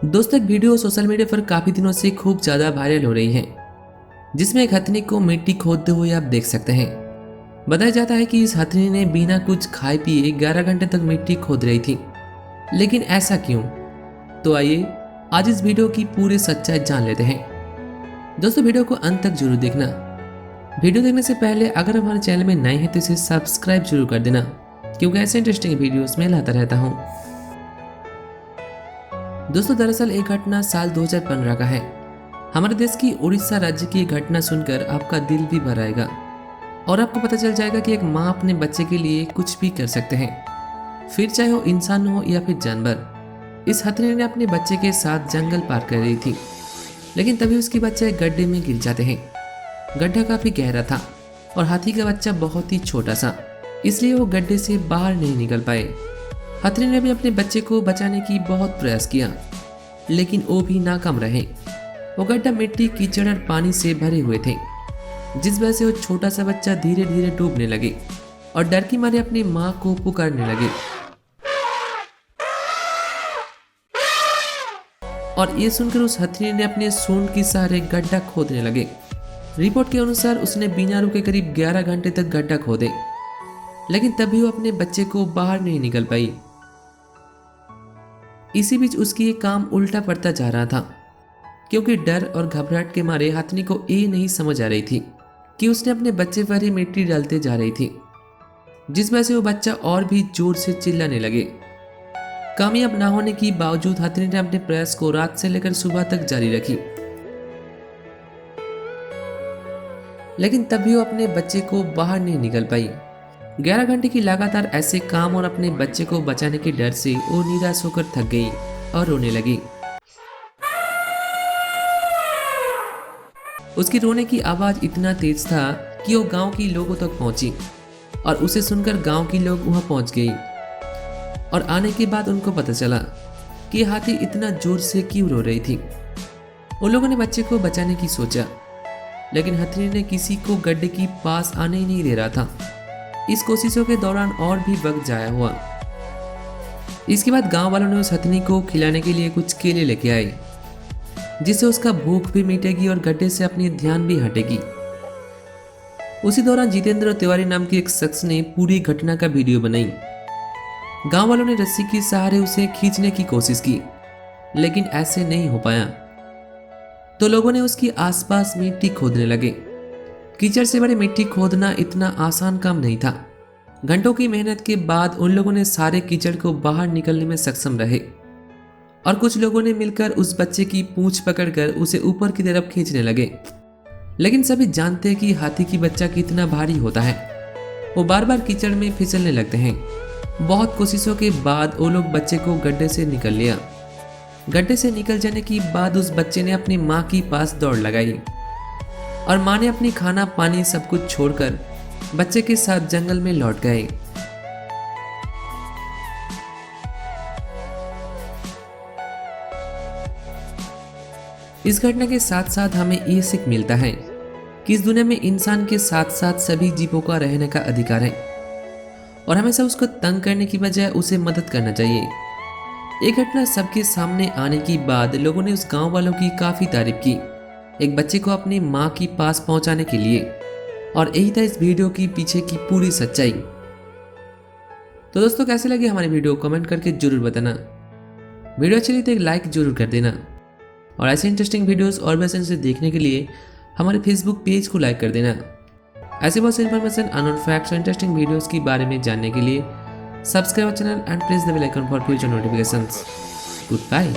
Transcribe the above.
दोस्तों, एक video social media पर काफी दिनों से खूब ज्यादा वायरल हो रही है, जिसमें एक हथनी को मिट्टी खोदते हुए आप देख सकते हैं। बताया जाता है कि इस हथनी ने बिना कुछ खाए पिए 11 घंटे तक मिट्टी खोद रही थी। लेकिन ऐसा क्यों? तो आइए आज इस वीडियो की पूरी सच्चाई जान लेते हैं। दोस्तों, वीडियो को अंत तक जरूर देखना। वीडियो देखने से पहले अगर हमारे चैनल में नए हैं तो इसे सब्सक्राइब जरूर कर देना, क्योंकि ऐसे इंटरेस्टिंग वीडियोस में लाता रहता हूँ। दोस्तों, दरअसल एक घटना साल 2015 का है। हमारे देश की उड़ीसा राज्य की घटना सुनकर आपका दिल भी भर आएगा और आपको पता चल जाएगा कि एक माँ अपने बच्चे के लिए कुछ भी कर सकते हैं, फिर चाहे वो इंसान हो या फिर जानवर। इस हथनी ने अपने बच्चे के साथ जंगल पार कर रही थी, लेकिन तभी उसके बच्चे एक गड्ढे में गिर जाते हैं। गड्ढा काफी गहरा था और हाथी का बच्चा बहुत ही छोटा सा, इसलिए वो गड्ढे से बाहर नहीं निकल पाए। हथनी ने भी अपने बच्चे को बचाने की बहुत प्रयास किया, लेकिन वो भी नाकाम रहे। वो गड्ढा मिट्टी, कीचड़ और पानी से भरे हुए थे, जिस वजह से वो छोटा सा बच्चा धीरे धीरे डूबने लगे और डर की मारे अपनी माँ को पुकारने लगे। और ये सुनकर उस हथनी ने अपने सूंड के सहारे गड्ढा खोदने लगे। रिपोर्ट के अनुसार उसने बिना रुके करीब 11 घंटे तक गड्ढा खोदे, लेकिन तभी वो अपने बच्चे को बाहर नहीं निकल पाई। इसी बीच उसकी ये काम उल्टा पड़ता जा रहा था, क्योंकि डर और घबराहट के मारे हथनी को ये नहीं समझ आ रही थी कि उसने अपने बच्चे पर ही मिट्टी डालते जा रही थी, जिस वजह से वो बच्चा और भी जोर से चिल्लाने लगे। कामयाब ना होने के बावजूद हथनी ने अपने प्रयास को रात से लेकर सुबह तक जारी रखी, लेकिन तभी वो अपने बच्चे को बाहर नहीं निकल पाई। 11 घंटे की लगातार ऐसे काम और अपने बच्चे को बचाने के डर से वो निराश होकर थक गई और रोने लगी। उसकी रोने की आवाज इतना तेज था कि वो गांव के लोगों तक पहुंची और उसे सुनकर गांव के लोग वहां पहुंच गई। और आने के बाद उनको पता चला कि हाथी इतना जोर से क्यों रो रही थी। उन लोगों ने बच्चे को बचाने की सोचा, लेकिन हथनी ने किसी को गड्ढे के पास आने ही नहीं दे रहा था। इस कोशिशों के दौरान और भी वक्त जाया हुआ। इसके बाद गांव वालों ने उस हथनी को खिलाने के लिए कुछ केले लेके आए, जिससे उसका भूख भी मिटेगी और गड्ढे से अपनी ध्यान भी हटेगी। उसी दौरान जितेंद्र तिवारी नाम के एक शख्स ने पूरी घटना का वीडियो बनाई। गांव वालों ने रस्सी के सहारे उसे खींचने की कोशिश की, लेकिन ऐसे नहीं हो पाया। तो लोगों ने उसके आसपास मिट्टी खोदने लगे। कीचड़ से बड़ी मिट्टी खोदना इतना आसान काम नहीं था। घंटों की मेहनत के बाद उन लोगों ने सारे कीचड़ को बाहर निकलने में सक्षम रहे और कुछ लोगों ने मिलकर उस बच्चे की पूंछ पकड़कर उसे ऊपर की तरफ खींचने लगे। लेकिन सभी जानते हैं कि हाथी की बच्चा कितना भारी होता है। वो बार बार कीचड़ में फिसलने लगते हैं। बहुत कोशिशों के बाद वो लोग बच्चे को गड्ढे से निकल लिया। गड्ढे से निकल जाने के बाद उस बच्चे ने अपनी माँ के पास दौड़ लगाई और माँ ने अपनी खाना पानी सब कुछ छोड़कर बच्चे के साथ जंगल में लौट गए। इस घटना के साथ साथ हमें ये सीख मिलता है कि इस दुनिया में इंसान के साथ साथ सभी जीवों का रहने का अधिकार है और हमेशा उसको तंग करने की बजाय उसे मदद करना चाहिए। ये घटना सबके सामने आने के बाद लोगों ने उस गांव वालों की काफी तारीफ की, एक बच्चे को अपनी माँ के पास पहुंचाने के लिए। और यही था इस वीडियो की पीछे की पूरी सच्चाई। तो दोस्तों, कैसे लगे हमारी वीडियो कमेंट करके जरूर बताना। वीडियो अच्छी लगी तो एक लाइक जरूर कर देना और ऐसे इंटरेस्टिंग वीडियोस और वैसे से देखने के लिए हमारे फेसबुक पेज को लाइक कर देना। ऐसे बहुत सी इन्फॉर्मेशन, अननोन फैक्ट्स और इंटरेस्टिंग वीडियोस के बारे में जानने के लिए subscribe channel and press the bell icon for future notifications. Good bye.